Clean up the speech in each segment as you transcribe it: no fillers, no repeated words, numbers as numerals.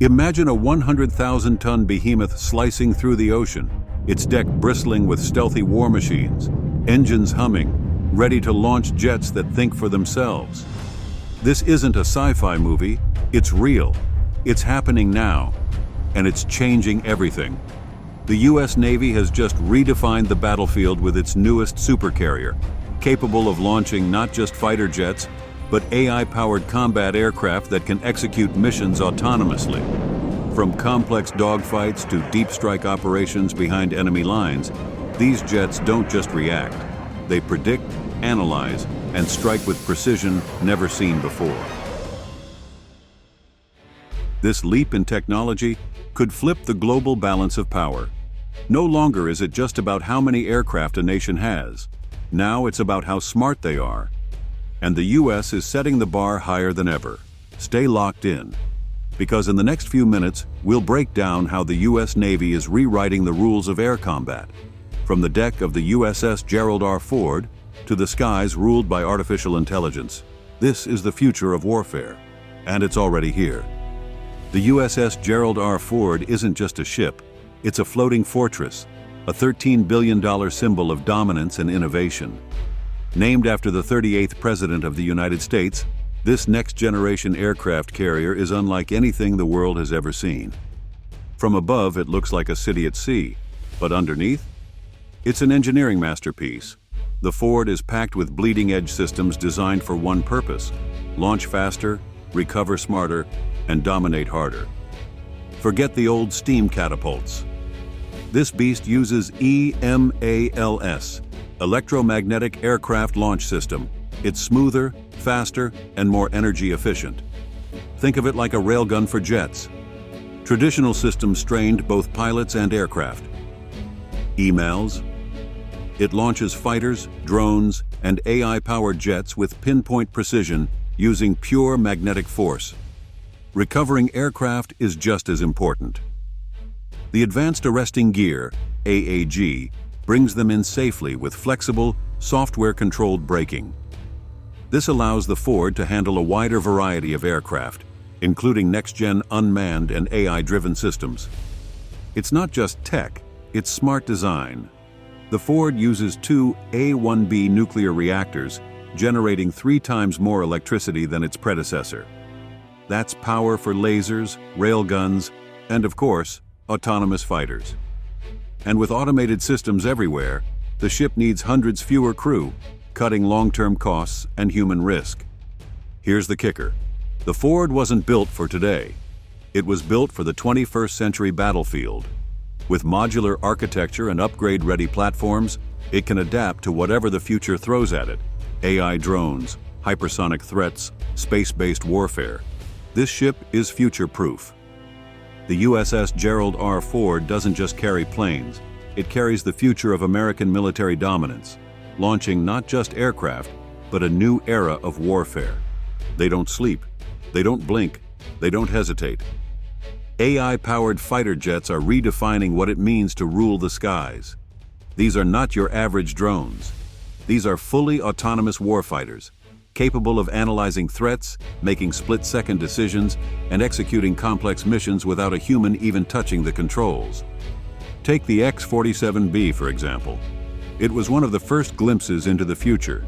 Imagine a 100,000-ton behemoth slicing through the ocean, its deck bristling with stealthy war machines, engines humming, ready to launch jets that think for themselves. This isn't a sci-fi movie, it's real. It's happening now, and it's changing everything. The US Navy has just redefined the battlefield with its newest Supercarrier, capable of launching not just fighter jets, but AI-powered combat aircraft that can execute missions autonomously. From complex dogfights to deep strike operations behind enemy lines, these jets don't just react. They predict, analyze, and strike with precision never seen before. This leap in technology could flip the global balance of power. No longer is it just about how many aircraft a nation has. Now it's about how smart they are. And the US is setting the bar higher than ever. Stay locked in, because in the next few minutes, we'll break down how the US Navy is rewriting the rules of air combat. From the deck of the USS Gerald R. Ford to the skies ruled by artificial intelligence, this is the future of warfare, and it's already here. The USS Gerald R. Ford isn't just a ship, it's a floating fortress, a $13 billion symbol of dominance and innovation. Named after the 38th President of the United States, this next-generation aircraft carrier is unlike anything the world has ever seen. From above, it looks like a city at sea, but underneath, it's an engineering masterpiece. The Ford is packed with bleeding-edge systems designed for one purpose: launch faster, recover smarter, and dominate harder. Forget the old steam catapults. This beast uses EMALS, Electromagnetic Aircraft Launch System. It's smoother, faster, and more energy efficient. Think of it like a railgun for jets. Traditional systems strained both pilots and aircraft. EMALS. It launches fighters, drones, and AI-powered jets with pinpoint precision using pure magnetic force. Recovering aircraft is just as important. The Advanced Arresting Gear, AAG, brings them in safely with flexible, software-controlled braking. This allows the Ford to handle a wider variety of aircraft, including next-gen unmanned and AI-driven systems. It's not just tech, it's smart design. The Ford uses two A-1B nuclear reactors, generating 3 times more electricity than its predecessor. That's power for lasers, railguns, and of course, autonomous fighters. And with automated systems everywhere, the ship needs hundreds fewer crew, cutting long-term costs and human risk. Here's the kicker. The Ford wasn't built for today. It was built for the 21st century battlefield. With modular architecture and upgrade-ready platforms, it can adapt to whatever the future throws at it: AI drones, hypersonic threats, space-based warfare. This ship is future-proof. The USS Gerald R. Ford doesn't just carry planes, it carries the future of American military dominance, launching not just aircraft, but a new era of warfare. They don't sleep, they don't blink, they don't hesitate. AI-powered fighter jets are redefining what it means to rule the skies. These are not your average drones. These are fully autonomous warfighters, capable of analyzing threats, making split-second decisions, and executing complex missions without a human even touching the controls. Take the X-47B, for example. It was one of the first glimpses into the future.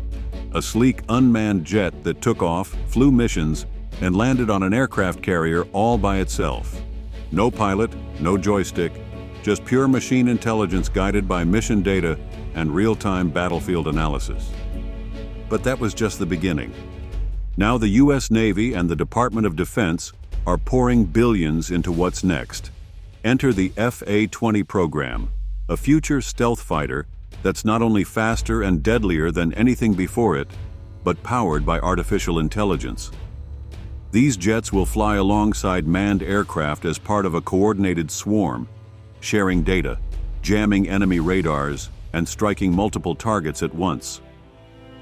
A sleek, unmanned jet that took off, flew missions, and landed on an aircraft carrier all by itself. No pilot, no joystick, just pure machine intelligence guided by mission data and real-time battlefield analysis. But that was just the beginning. Now the US Navy and the Department of Defense are pouring billions into what's next. Enter the FA-20 program, a future stealth fighter that's not only faster and deadlier than anything before it, but powered by artificial intelligence. These jets will fly alongside manned aircraft as part of a coordinated swarm, sharing data, jamming enemy radars, and striking multiple targets at once.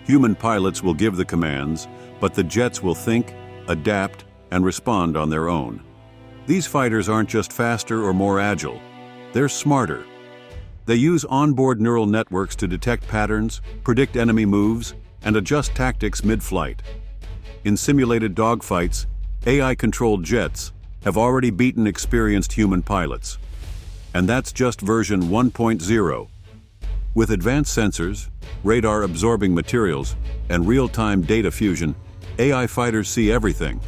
Human pilots will give the commands, but the jets will think, adapt, and respond on their own. These fighters aren't just faster or more agile, they're smarter. They use onboard neural networks to detect patterns, predict enemy moves, and adjust tactics mid-flight. In simulated dogfights, AI-controlled jets, have already beaten experienced human pilots. And that's just version 1.0. With advanced sensors, radar-absorbing materials, and real-time data fusion, AI fighters see everything,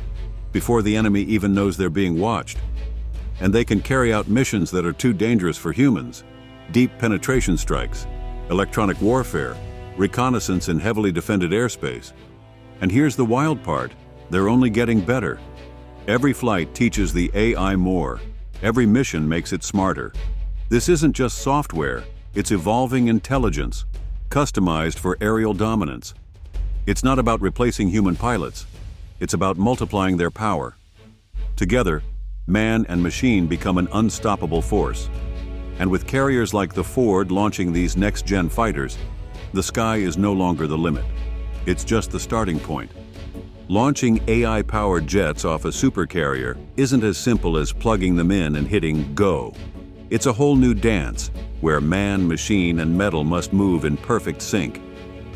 before the enemy even knows they're being watched. And they can carry out missions that are too dangerous for humans: deep penetration strikes, electronic warfare, reconnaissance in heavily defended airspace. And here's the wild part: they're only getting better. Every flight teaches the AI more. Every mission makes it smarter. This isn't just software, it's evolving intelligence, customized for aerial dominance. It's not about replacing human pilots, it's about multiplying their power. Together, man and machine become an unstoppable force. And with carriers like the Ford launching these next-gen fighters, the sky is no longer the limit. It's just the starting point. Launching AI-powered jets off a supercarrier isn't as simple as plugging them in and hitting go. It's a whole new dance, where man, machine, and metal must move in perfect sync,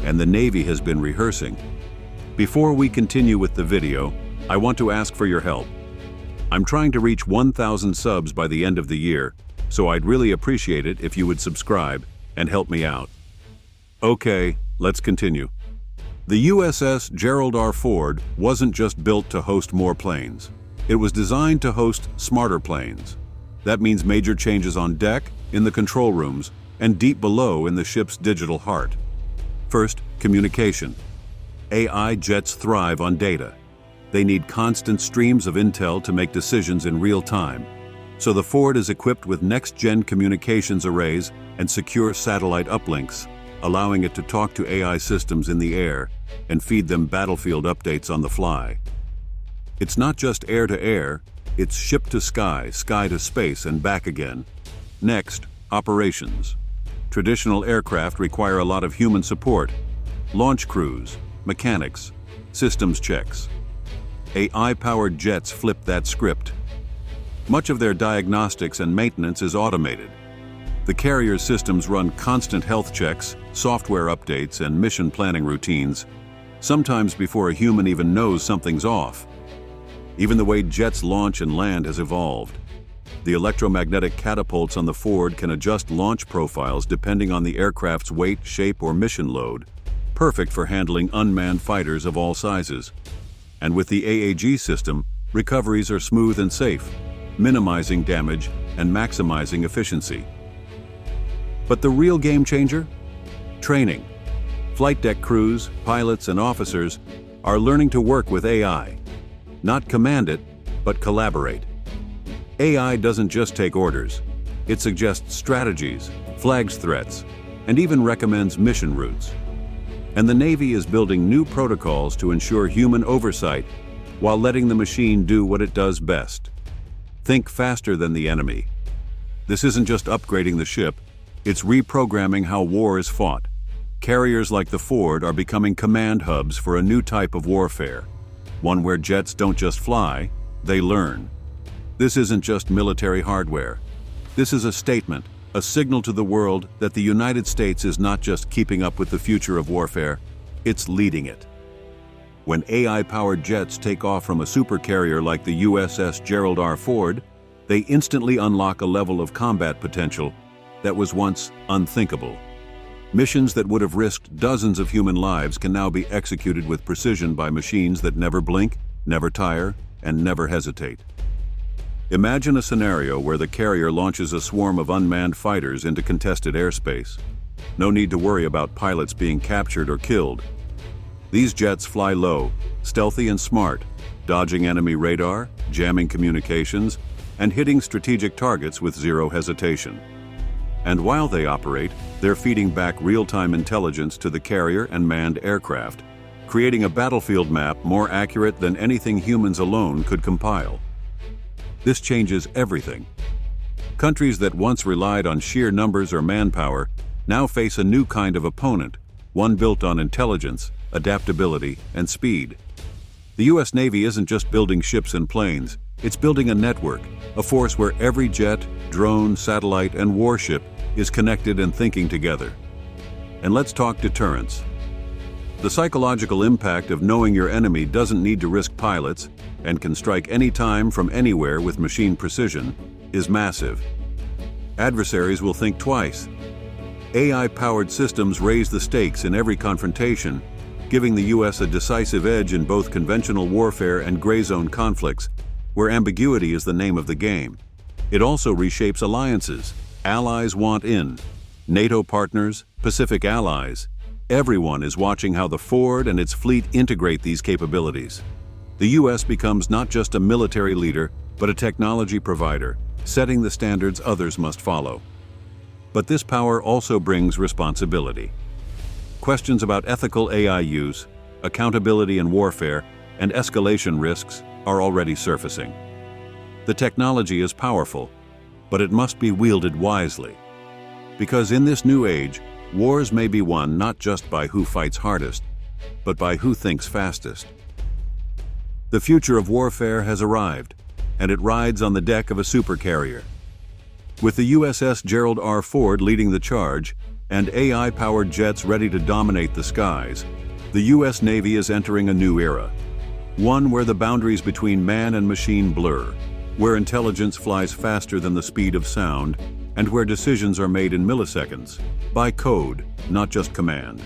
and the Navy has been rehearsing. Before we continue with the video, I want to ask for your help. I'm trying to reach 1,000 subs by the end of the year, so I'd really appreciate it if you would subscribe and help me out. Okay, let's continue. The USS Gerald R. Ford wasn't just built to host more planes. It was designed to host smarter planes. That means major changes on deck, in the control rooms, and deep below in the ship's digital heart. First, communication. AI jets thrive on data. They need constant streams of intel to make decisions in real time. So the Ford is equipped with next-gen communications arrays and secure satellite uplinks, allowing it to talk to AI systems in the air and feed them battlefield updates on the fly. It's not just air-to-air, it's ship-to-sky, sky-to-space, and back again. Next, operations. Traditional aircraft require a lot of human support: launch crews, mechanics, systems checks. AI-powered jets flip that script. Much of their diagnostics and maintenance is automated. The carrier's systems run constant health checks, software updates, and mission planning routines, sometimes before a human even knows something's off. Even the way jets launch and land has evolved. The electromagnetic catapults on the Ford can adjust launch profiles depending on the aircraft's weight, shape, or mission load, perfect for handling unmanned fighters of all sizes. And with the AAG system, recoveries are smooth and safe, minimizing damage and maximizing efficiency. But the real game changer? Training. Flight deck crews, pilots, and officers are learning to work with AI. Not command it, but collaborate. AI doesn't just take orders. It suggests strategies, flags threats, and even recommends mission routes. And the Navy is building new protocols to ensure human oversight while letting the machine do what it does best. Think faster than the enemy. This isn't just upgrading the ship, it's reprogramming how war is fought. Carriers like the Ford are becoming command hubs for a new type of warfare, one where jets don't just fly, they learn. This isn't just military hardware. This is a statement, a signal to the world that the United States is not just keeping up with the future of warfare, it's leading it. When AI-powered jets take off from a supercarrier like the USS Gerald R. Ford, they instantly unlock a level of combat potential that was once unthinkable. Missions that would have risked dozens of human lives can now be executed with precision by machines that never blink, never tire, and never hesitate. Imagine a scenario where the carrier launches a swarm of unmanned fighters into contested airspace. No need to worry about pilots being captured or killed. These jets fly low, stealthy and smart, dodging enemy radar, jamming communications, and hitting strategic targets with zero hesitation. And while they operate, they're feeding back real-time intelligence to the carrier and manned aircraft, creating a battlefield map more accurate than anything humans alone could compile. This changes everything. Countries that once relied on sheer numbers or manpower now face a new kind of opponent, one built on intelligence, adaptability, and speed. The U.S. Navy isn't just building ships and planes, it's building a network, a force where every jet, drone, satellite, and warship is connected and thinking together. And let's talk deterrence. The psychological impact of knowing your enemy doesn't need to risk pilots and can strike any time from anywhere with machine precision is massive. Adversaries will think twice. AI-powered systems raise the stakes in every confrontation, giving the U.S. a decisive edge in both conventional warfare and gray zone conflicts, where ambiguity is the name of the game. It also reshapes alliances. Allies want in. NATO partners, Pacific allies. Everyone is watching how the Ford and its fleet integrate these capabilities. The U.S. becomes not just a military leader, but a technology provider, setting the standards others must follow. But this power also brings responsibility. Questions about ethical AI use, accountability in warfare, and escalation risks are already surfacing. The technology is powerful, but it must be wielded wisely. Because in this new age, wars may be won not just by who fights hardest, but by who thinks fastest. The future of warfare has arrived, and it rides on the deck of a supercarrier. With the USS Gerald R. Ford leading the charge and AI-powered jets ready to dominate the skies, the U.S. Navy is entering a new era. One where the boundaries between man and machine blur, where intelligence flies faster than the speed of sound, and where decisions are made in milliseconds, by code, not just command.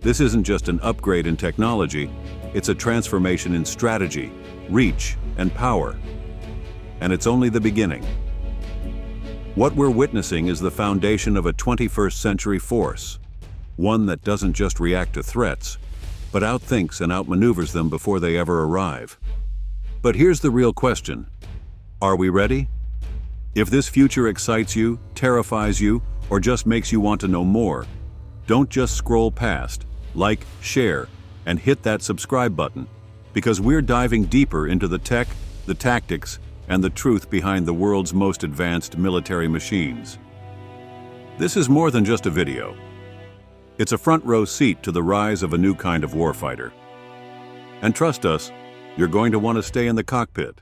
This isn't just an upgrade in technology, it's a transformation in strategy, reach, and power. And it's only the beginning. What we're witnessing is the foundation of a 21st century force, one that doesn't just react to threats, but outthinks and outmaneuvers them before they ever arrive. But here's the real question. Are we ready? If this future excites you, terrifies you, or just makes you want to know more, don't just scroll past, like, share, and hit that subscribe button, because we're diving deeper into the tech, the tactics, and the truth behind the world's most advanced military machines. This is more than just a video. It's a front-row seat to the rise of a new kind of warfighter. And trust us, you're going to want to stay in the cockpit.